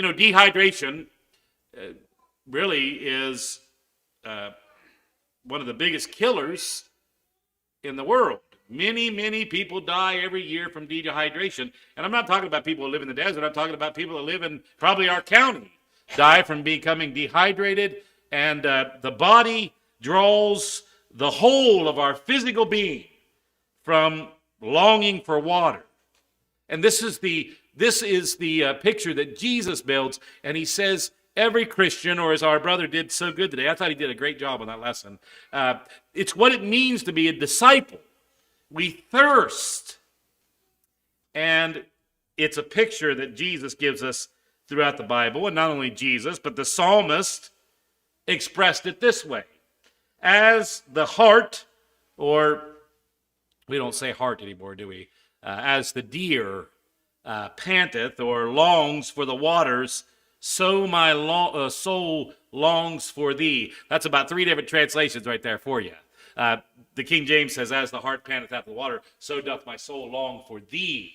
Dehydration really is one of the biggest killers in the world. Many, many people die every year from dehydration. And I'm not talking about people who live in the desert. I'm talking about people who live in probably our county, die from becoming dehydrated. And the body draws the whole of our physical being from longing for water. And this is the picture that Jesus builds. And he says, every Christian, or as our brother did so good today, I thought he did a great job on that lesson. It's what it means to be a disciple. We thirst. And it's a picture that Jesus gives us throughout the Bible. And not only Jesus, but the psalmist expressed it this way. As the hart, or we don't say heart anymore, do we? As the deer panteth or longs for the waters, so my soul longs for thee. That's about 3 different translations right there for you. The King James says, as the hart panteth after the water, so doth my soul long for thee.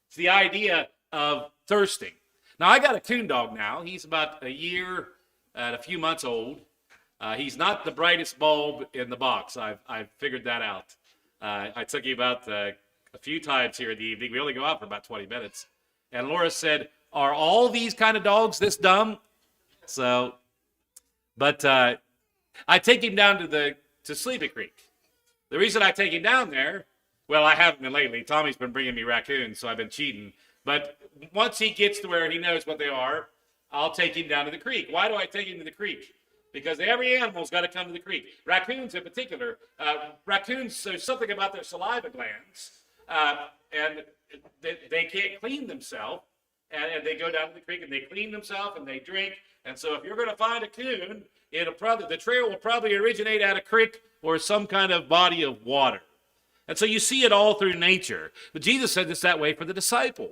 It's the idea of thirsting. Now, I got a coon dog now. He's about a year and a few months old. He's not the brightest bulb in the box. I've figured that out. I took him out a few times here in the evening. We only go out for about 20 minutes. And Laura said, are all these kind of dogs this dumb? But I take him down to Sleepy Creek. The reason I take him down there, well, I haven't been lately. Tommy's been bringing me raccoons, so I've been cheating. But once he gets to where he knows what they are, I'll take him down to the creek. Why do I take him to the creek? Because every animal's got to come to the creek. Raccoons in particular. Raccoons, there's something about their saliva glands, and they can't clean themselves. And they go down to the creek and they clean themselves and they drink. And so if you're going to find a coon, the trail will probably originate at a creek or some kind of body of water. And so you see it all through nature. But Jesus said it's that way for the disciple.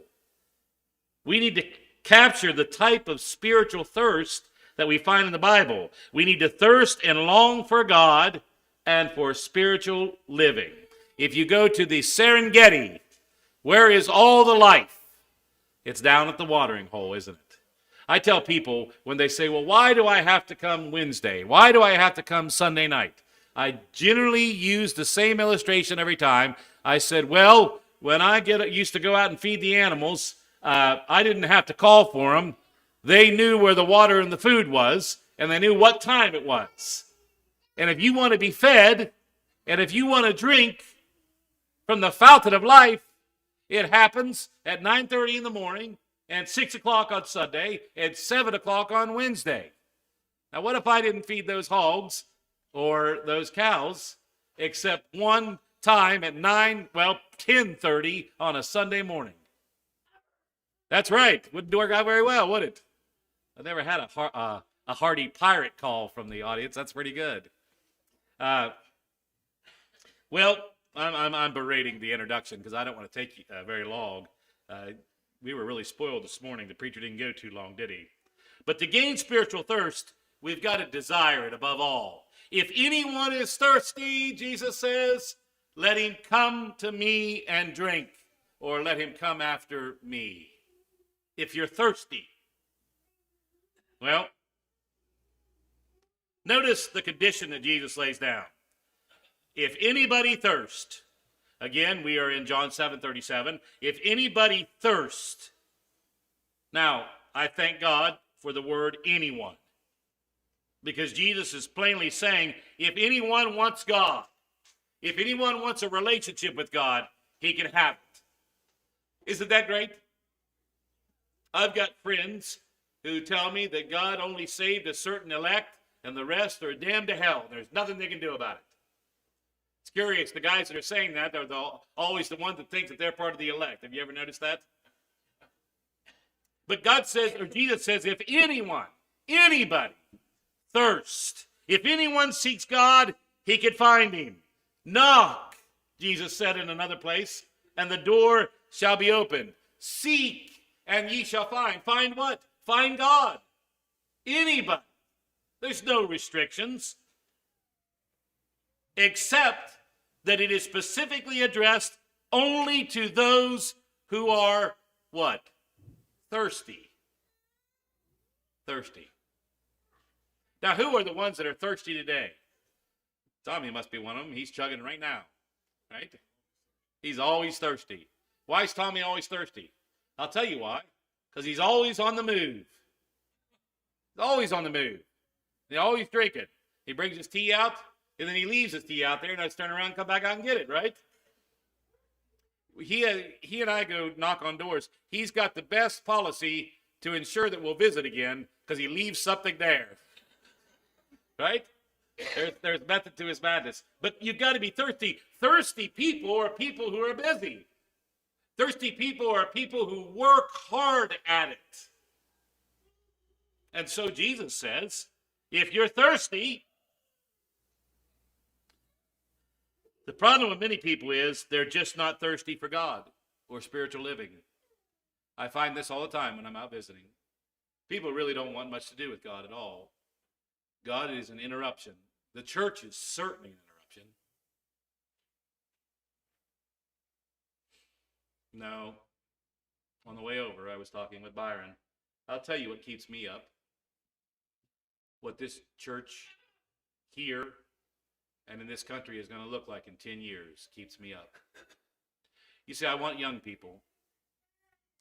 We need to capture the type of spiritual thirst that we find in the Bible. We need to thirst and long for God and for spiritual living. If you go to the Serengeti, where is all the life? It's down at the watering hole, isn't it? I tell people when they say, well, why do I have to come Wednesday? Why do I have to come Sunday night? I generally use the same illustration every time. I said, well, when I used to go out and feed the animals, I didn't have to call for them. They knew where the water and the food was, and they knew what time it was. And if you want to be fed, and if you want to drink from the fountain of life, it happens at 9:30 in the morning, and 6 o'clock on Sunday, and 7 o'clock on Wednesday. Now, what if I didn't feed those hogs or those cows except one time at 10:30 on a Sunday morning? That's right. Wouldn't work out very well, would it? I never had a hearty pirate call from the audience. That's pretty good. Well, I'm berating the introduction because I don't want to take very long. We were really spoiled this morning. The preacher didn't go too long, did he? But to gain spiritual thirst, we've got to desire it above all. If anyone is thirsty, Jesus says, let him come to me and drink, or let him come after me. If you're thirsty. Well, notice the condition that Jesus lays down. If anybody thirst, again, we are in John 7:37. If anybody thirst, now, I thank God for the word anyone. Because Jesus is plainly saying, if anyone wants God, if anyone wants a relationship with God, he can have it. Isn't that great? I've got friends who tell me that God only saved a certain elect and the rest are damned to hell. There's nothing they can do about it. It's curious, the guys that are saying that are always the ones that think that they're part of the elect. Have you ever noticed that? But God says, or Jesus says, if anyone, anybody, thirst, if anyone seeks God, he can find him. Knock, Jesus said in another place, and the door shall be opened. Seek, and ye shall find. Find what? Find God. Anybody. There's no restrictions. Except that it is specifically addressed only to those who are what? Thirsty. Thirsty. Now, who are the ones that are thirsty today? Tommy must be one of them. He's chugging right now, right? He's always thirsty. Why is Tommy always thirsty? I'll tell you why. Because he's always on the move. He's always on the move. He's always drinking. He brings his tea out, and then he leaves his tea out there, and I just turn around and come back out and get it, right? He and I go knock on doors. He's got the best policy to ensure that we'll visit again because he leaves something there, right? There's method to his madness. But you've got to be thirsty. Thirsty people are people who are busy. Thirsty people are people who work hard at it. And so Jesus says, if you're thirsty, the problem with many people is they're just not thirsty for God or spiritual living. I find this all the time when I'm out visiting. People really don't want much to do with God at all. God is an interruption. The church is certainly an interruption. No. On the way over, I was talking with Byron. I'll tell you what keeps me up. What this church here and in this country is going to look like in 10 years keeps me up. You see, I want young people.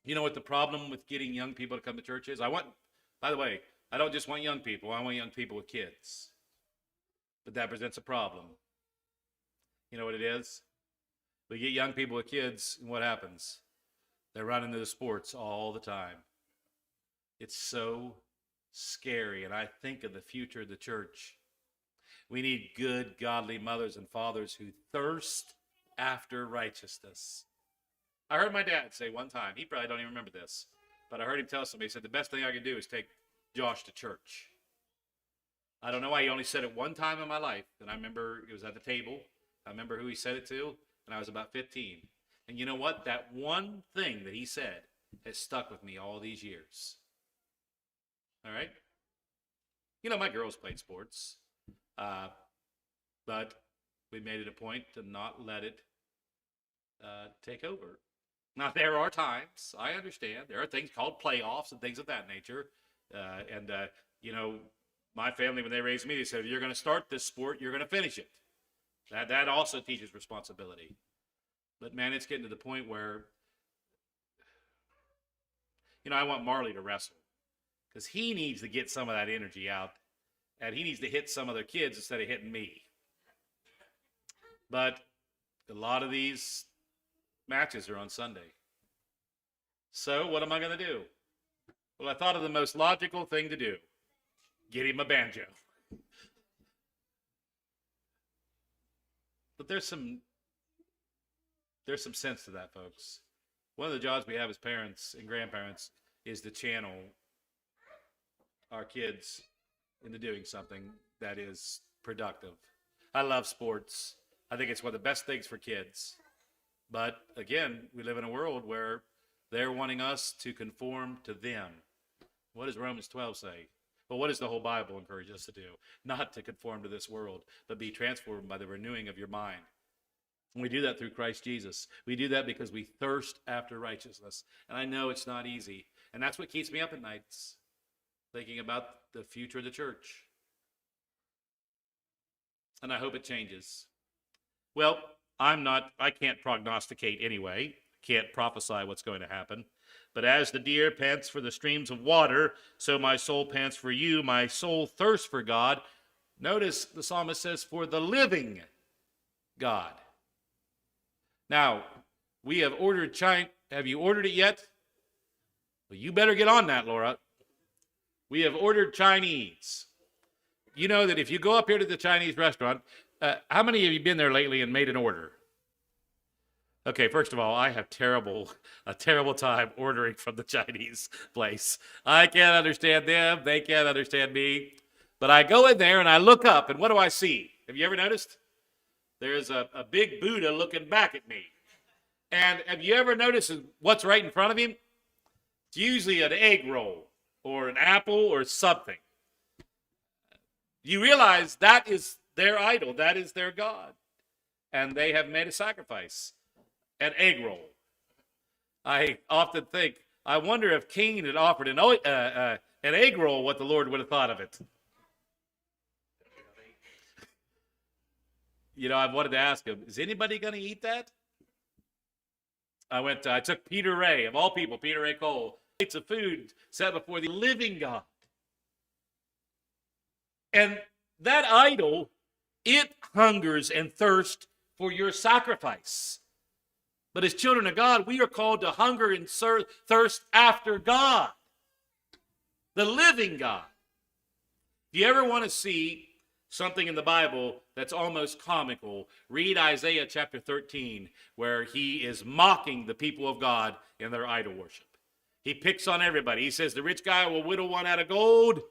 You know what the problem with getting young people to come to church is? By the way, I don't just want young people. I want young people with kids. But that presents a problem. You know what it is? We get young people with kids, and what happens? They're running to the sports all the time. It's so scary, and I think of the future of the church. We need good, godly mothers and fathers who thirst after righteousness. I heard my dad say one time, he probably don't even remember this, but I heard him tell somebody, he said, the best thing I can do is take Josh to church. I don't know why he only said it one time in my life, and I remember it was at the table. I remember who he said it to, and I was about 15. And you know what? That one thing that he said has stuck with me all these years. All right? You know, my girls played sports, but we made it a point to not let it take over. Now, there are times, I understand, there are things called playoffs and things of that nature. You know, my family, when they raised me, they said, if you're going to start this sport, you're going to finish it. That also teaches responsibility. But, man, it's getting to the point where, you know, I want Marley to wrestle because he needs to get some of that energy out, and he needs to hit some of their kids instead of hitting me. But a lot of these matches are on Sunday. So what am I going to do? Well, I thought of the most logical thing to do. Get him a banjo. But there's some sense to that, folks. One of the jobs we have as parents and grandparents is to channel our kids into doing something that is productive. I love sports. I think it's one of the best things for kids. But again, we live in a world where they're wanting us to conform to them. What does Romans 12 say? Well, what does the whole Bible encourage us to do? Not to conform to this world, but be transformed by the renewing of your mind. And we do that through Christ Jesus. We do that because we thirst after righteousness. And I know it's not easy. And that's what keeps me up at nights, thinking about the future of the church. And I hope it changes. Well, I can't prognosticate anyway. Can't prophesy what's going to happen. But as the deer pants for the streams of water, so my soul pants for you. My soul thirsts for God. Notice the psalmist says, for the living God. Now, we have ordered China. Have you ordered it yet? Well, you better get on that, Laura. We have ordered Chinese. You know that if you go up here to the Chinese restaurant, how many of you been there lately and made an order? Okay, first of all, I have a terrible time ordering from the Chinese place. I can't understand them. They can't understand me. But I go in there and I look up, and what do I see? Have you ever noticed? There's a big Buddha looking back at me. And have you ever noticed what's right in front of him? It's usually an egg roll or an apple or something. You realize that is their idol. That is their God. And they have made a sacrifice. An egg roll. I often think, I wonder if Cain had offered an egg roll, what the Lord would have thought of it. You know, I wanted to ask him, is anybody going to eat that? I took Peter Ray, of all people, Peter Ray Cole, plates of food set before the living God. And that idol, it hungers and thirsts for your sacrifice. But as children of God, we are called to hunger and thirst after God, the living God. If you ever want to see something in the Bible that's almost comical, read Isaiah chapter 13, where he is mocking the people of God in their idol worship. He picks on everybody. He says the rich guy will whittle one out of gold,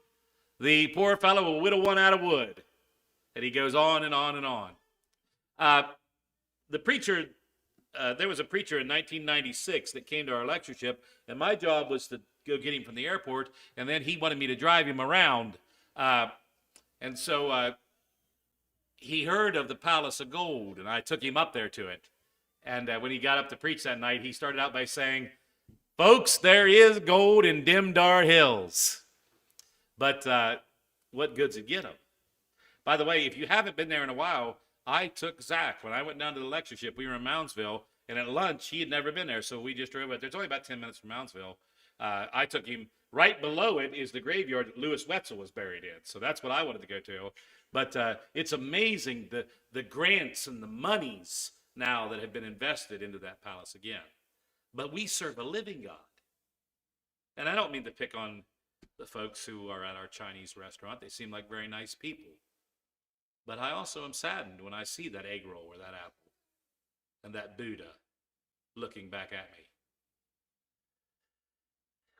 the poor fellow will whittle one out of wood. And he goes on and on and on. There was a preacher in 1996 that came to our lectureship, and my job was to go get him from the airport, and then he wanted me to drive him around. And so he heard of the Palace of Gold, and I took him up there to it. And when he got up to preach that night, he started out by saying, "Folks, there is gold in dim, dark hills. But what good's it get them?" By the way, if you haven't been there in a while, I took Zach. When I went down to the lectureship, we were in Moundsville, and at lunch, he had never been there, so we just drove out there. It's only about 10 minutes from Moundsville. I took him. Right below it is the graveyard that Louis Wetzel was buried in, so that's what I wanted to go to. But it's amazing the grants and the monies now that have been invested into that palace again. But we serve a living God. And I don't mean to pick on the folks who are at our Chinese restaurant. They seem like very nice people. But I also am saddened when I see that egg roll or that apple and that Buddha looking back at me.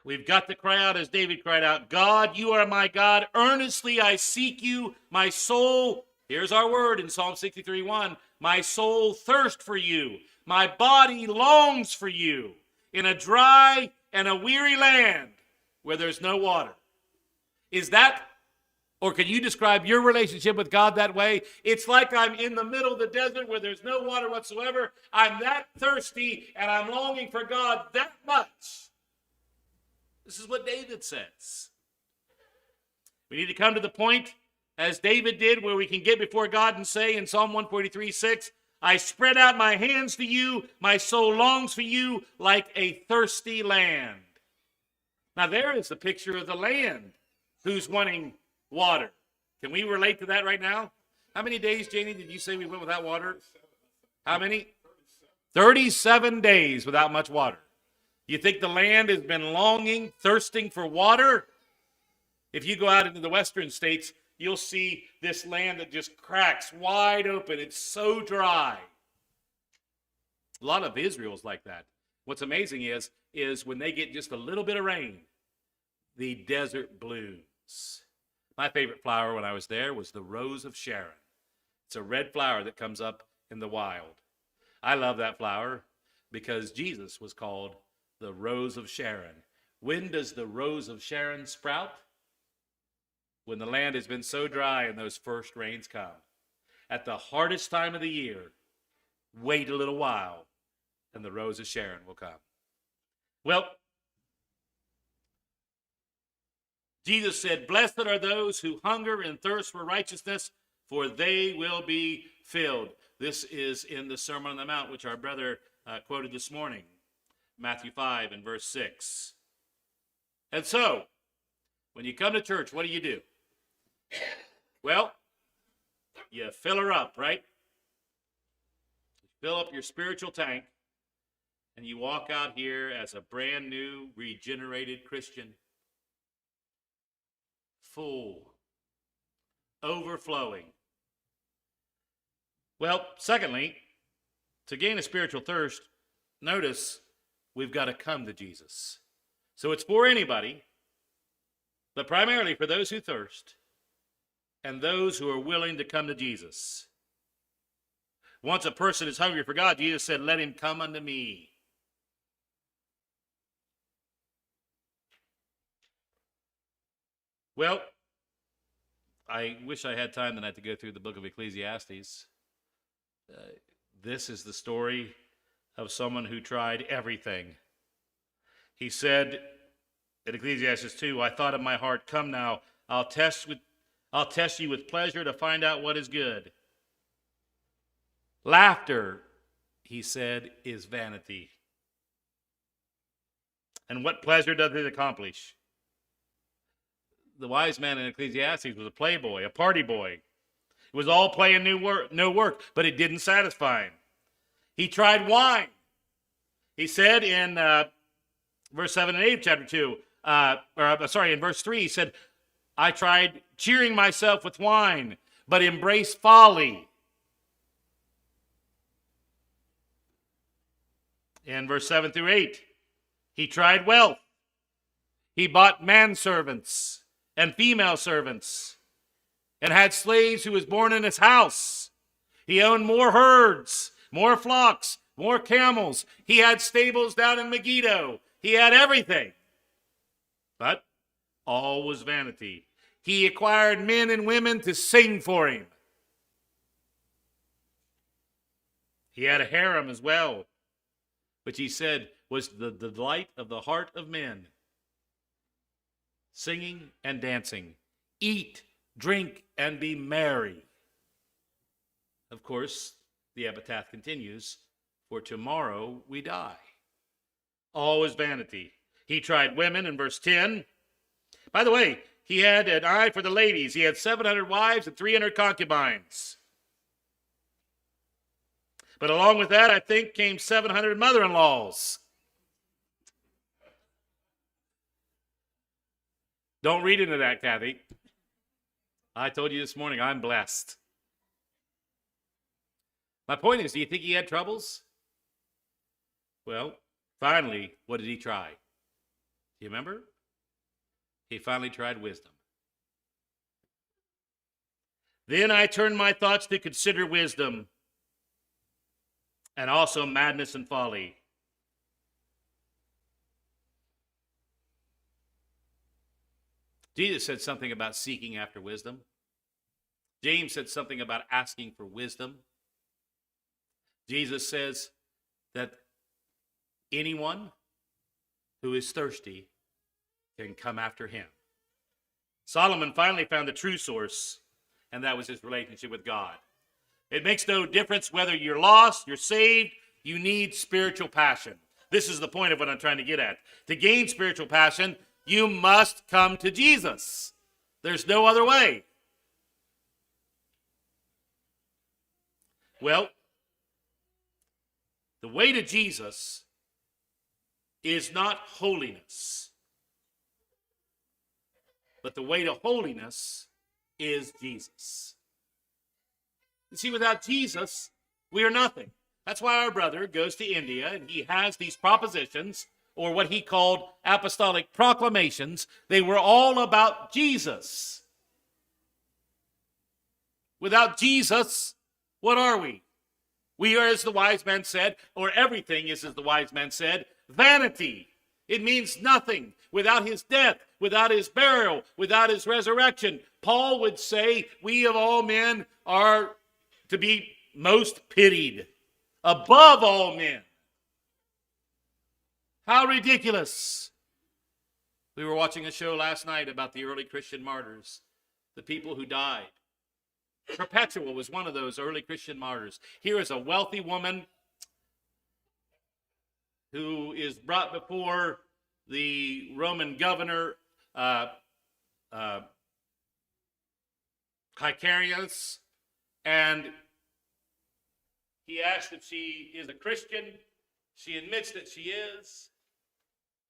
We've got to cry out as David cried out, "God, you are my God. Earnestly I seek you. My soul," here's our word in Psalm 63:1, "my soul thirsts for you. My body longs for you in a dry and a weary land where there's no water." Is that, or can you describe your relationship with God that way? It's like I'm in the middle of the desert where there's no water whatsoever. I'm that thirsty and I'm longing for God that much. This is what David says. We need to come to the point, as David did, where we can get before God and say in Psalm 143:6, "I spread out my hands to you. My soul longs for you like a thirsty land." Now there is the picture of the land who's wanting water. Can we relate to that right now? How many days, Janie, did you say we went without water? How many? 37 days without much water. You think the land has been longing, thirsting for water? If you go out into the western states, you'll see this land that just cracks wide open. It's so dry. A lot of Israel's like that. What's amazing is when they get just a little bit of rain, the desert blooms. My favorite flower when I was there was the rose of Sharon. It's a red flower that comes up in the wild. I love that flower because Jesus was called the rose of Sharon. When does the rose of Sharon sprout? When the land has been so dry and those first rains come. At the hardest time of the year, wait a little while and the rose of Sharon will come. Well, Jesus said, "Blessed are those who hunger and thirst for righteousness, for they will be filled." This is in the Sermon on the Mount, which our brother quoted this morning. Matthew 5 and verse 6. And so, when you come to church, what do? Well, you fill her up, right? You fill up your spiritual tank, and you walk out here as a brand new, regenerated Christian. Full, overflowing. Well, secondly, to gain a spiritual thirst, notice we've got to come to Jesus. So it's for anybody, but primarily for those who thirst and those who are willing to come to Jesus. Once a person is hungry for God, Jesus said, "Let him come unto me." Well, I wish I had time tonight to go through the book of Ecclesiastes. This is the story of someone who tried everything. He said, In Ecclesiastes 2, I thought in my heart, come now, I'll test you with pleasure to find out what is good. Laughter, he said, is vanity. And what pleasure does it accomplish? The wise man in Ecclesiastes was a playboy, a party boy. It was all play and no work, but it didn't satisfy him. He tried wine. He said in verse 7 and 8 of chapter 2, in verse 3, he said, I tried cheering myself with wine, but embraced folly. In verse 7 through 8, he tried wealth. He bought manservants and female servants and had slaves who was born in his house. He owned more herds, more flocks, more camels. He had stables down in Megiddo. He had everything. But all was vanity. He acquired men and women to sing for him. He had a harem as well, which he said was the delight of the heart of men. Singing and dancing. Eat, drink, and be merry. Of course, the epitaph continues, for tomorrow we die. All is vanity. He tried women in verse 10. By the way, he had an eye for the ladies. He had 700 wives and 300 concubines. But along with that, I think, came 700 mother-in-laws. Don't read into that, Kathy. I told you this morning, I'm blessed. My point is, do you think he had troubles? Well, finally, what did he try? Do you remember? He finally tried wisdom. Then I turned my thoughts to consider wisdom, and also madness and folly. Jesus said something about seeking after wisdom. James said something about asking for wisdom. Jesus says that anyone who is thirsty can come after him. Solomon finally found the true source, and that was his relationship with God. It makes no difference whether you're lost, you're saved, you need spiritual passion. This is the point of what I'm trying to get at. To gain spiritual passion, you must come to Jesus. There's no other way. Well, the way to Jesus is not holiness, but the way to holiness is Jesus. You see, without Jesus, we are nothing. That's why our brother goes to India and he has these propositions, or what he called apostolic proclamations. They were all about Jesus. Without Jesus, what are we? We are, as the wise man said, or everything is, as the wise man said, vanity. It means nothing. Without his death, without his burial, without his resurrection. Paul would say, we of all men are to be most pitied, above all men. How ridiculous. We were watching a show last night about the early Christian martyrs, the people who died. Perpetua was one of those early Christian martyrs. Here is a wealthy woman who is brought before the Roman governor, Hyrcanus, and he asks if she is a Christian. She admits that she is.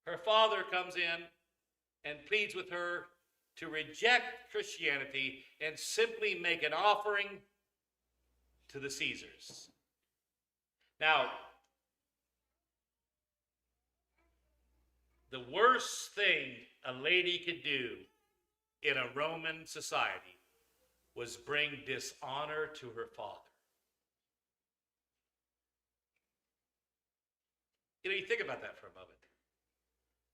Her father comes in and pleads with her to reject Christianity and simply make an offering to the Caesars. Now, the worst thing a lady could do in a Roman society was bring dishonor to her father. You know, you think about that for a moment.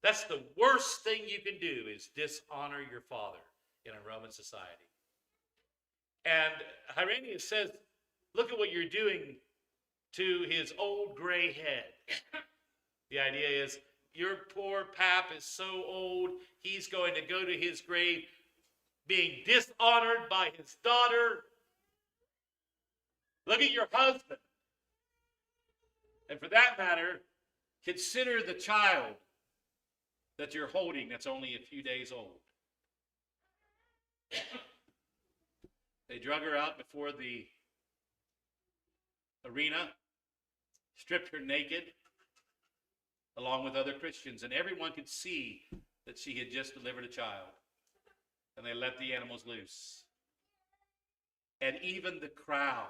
That's the worst thing you can do, is dishonor your father in a Roman society. And Hyrcanus says, look at what you're doing to his old gray head. The idea is, your poor pap is so old, he's going to go to his grave being dishonored by his daughter. Look at your husband. And for that matter, consider the child that you're holding that's only a few days old. They drug her out before the arena, stripped her naked, along with other Christians, and everyone could see that she had just delivered a child. And they let the animals loose. And even the crowd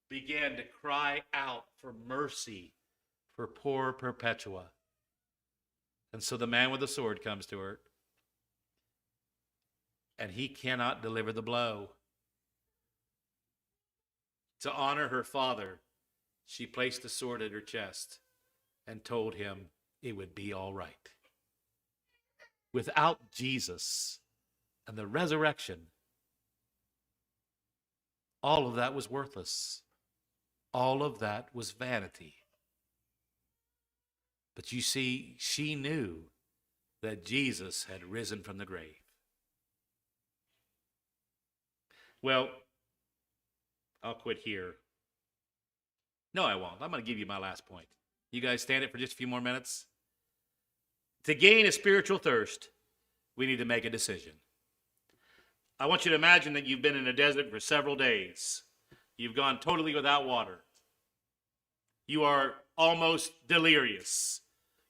began to cry out for mercy for poor Perpetua. And so the man with the sword comes to her, and he cannot deliver the blow. To honor her father, she placed the sword at her chest and told him it would be all right. Without Jesus and the resurrection, all of that was worthless. All of that was vanity. But you see, she knew that Jesus had risen from the grave. Well, I'll quit here. No, I won't. I'm going to give you my last point. You guys stand it for just a few more minutes? To gain a spiritual thirst, we need to make a decision. I want you to imagine that you've been in a desert for several days. You've gone totally without water. You are almost delirious.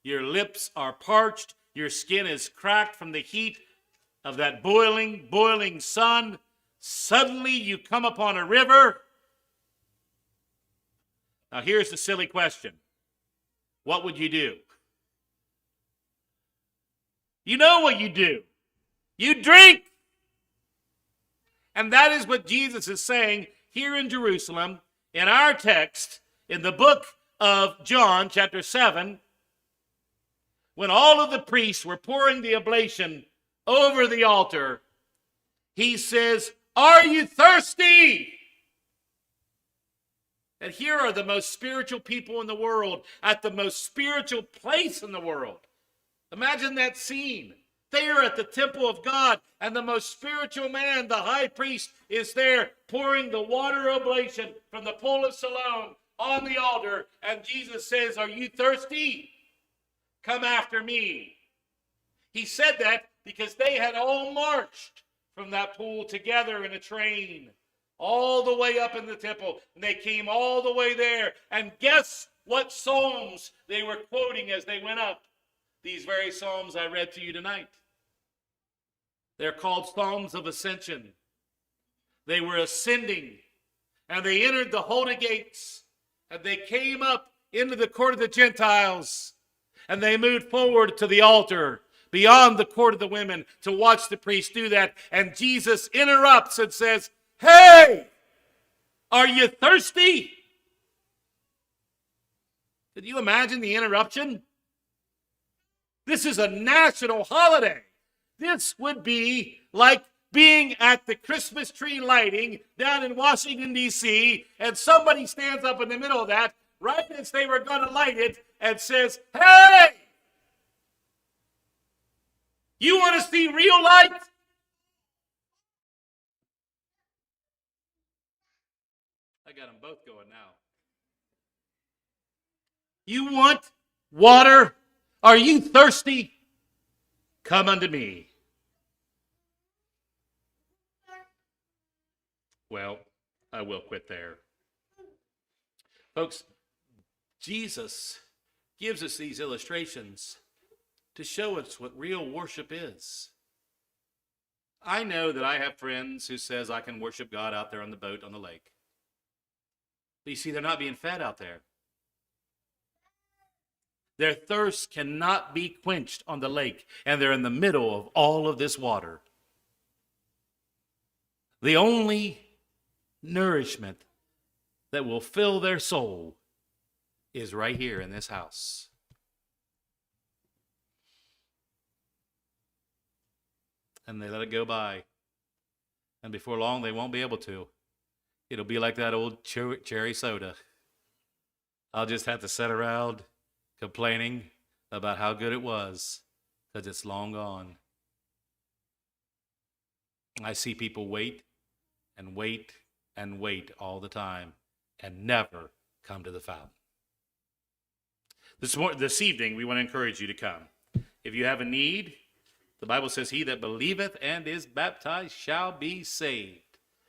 Your lips are parched. Your skin is cracked from the heat of that boiling sun. Suddenly you come upon a river. Now here's the silly question. What would you do? You know what you do. You drink. And that is what Jesus is saying here in Jerusalem in our text in the book of John, chapter 7, when all of the priests were pouring the oblation over the altar. He says, "Are you thirsty?" And here are the most spiritual people in the world at the most spiritual place in the world. Imagine that scene. They are at the temple of God, and the most spiritual man, the high priest, is there pouring the water oblation from the pool of Siloam on the altar. And Jesus says, "Are you thirsty? Come after me." He said that because they had all marched from that pool together in a train, all the way up in the temple. And they came all the way there. And guess what psalms they were quoting as they went up? These very psalms I read to you tonight. They're called Psalms of Ascension. They were ascending, and they entered the holy gates, and they came up into the court of the Gentiles, and they moved forward to the altar, beyond the court of the women, to watch the priest do that. And Jesus interrupts and says, "Hey, are you thirsty?" Could you imagine the interruption? This is a national holiday. This would be like being at the Christmas tree lighting down in Washington, D.C., and somebody stands up in the middle of that, right as they were going to light it, and says, "Hey, you want to see real light?" I got them both going now. You want water? Are you thirsty? Come unto me. Well, I will quit there. Folks, Jesus gives us these illustrations to show us what real worship is. I know that I have friends who says I can worship God out there on the boat on the lake. But you see, they're not being fed out there. Their thirst cannot be quenched on the lake, and they're in the middle of all of this water. The only nourishment that will fill their soul is right here in this house. And they let it go by. And before long, they won't be able to. It'll be like that old cherry soda. I'll just have to sit around complaining about how good it was, because it's long gone. I see people wait and wait and wait all the time and never come to the fountain. This evening, we want to encourage you to come. If you have a need, the Bible says, he that believeth and is baptized shall be saved.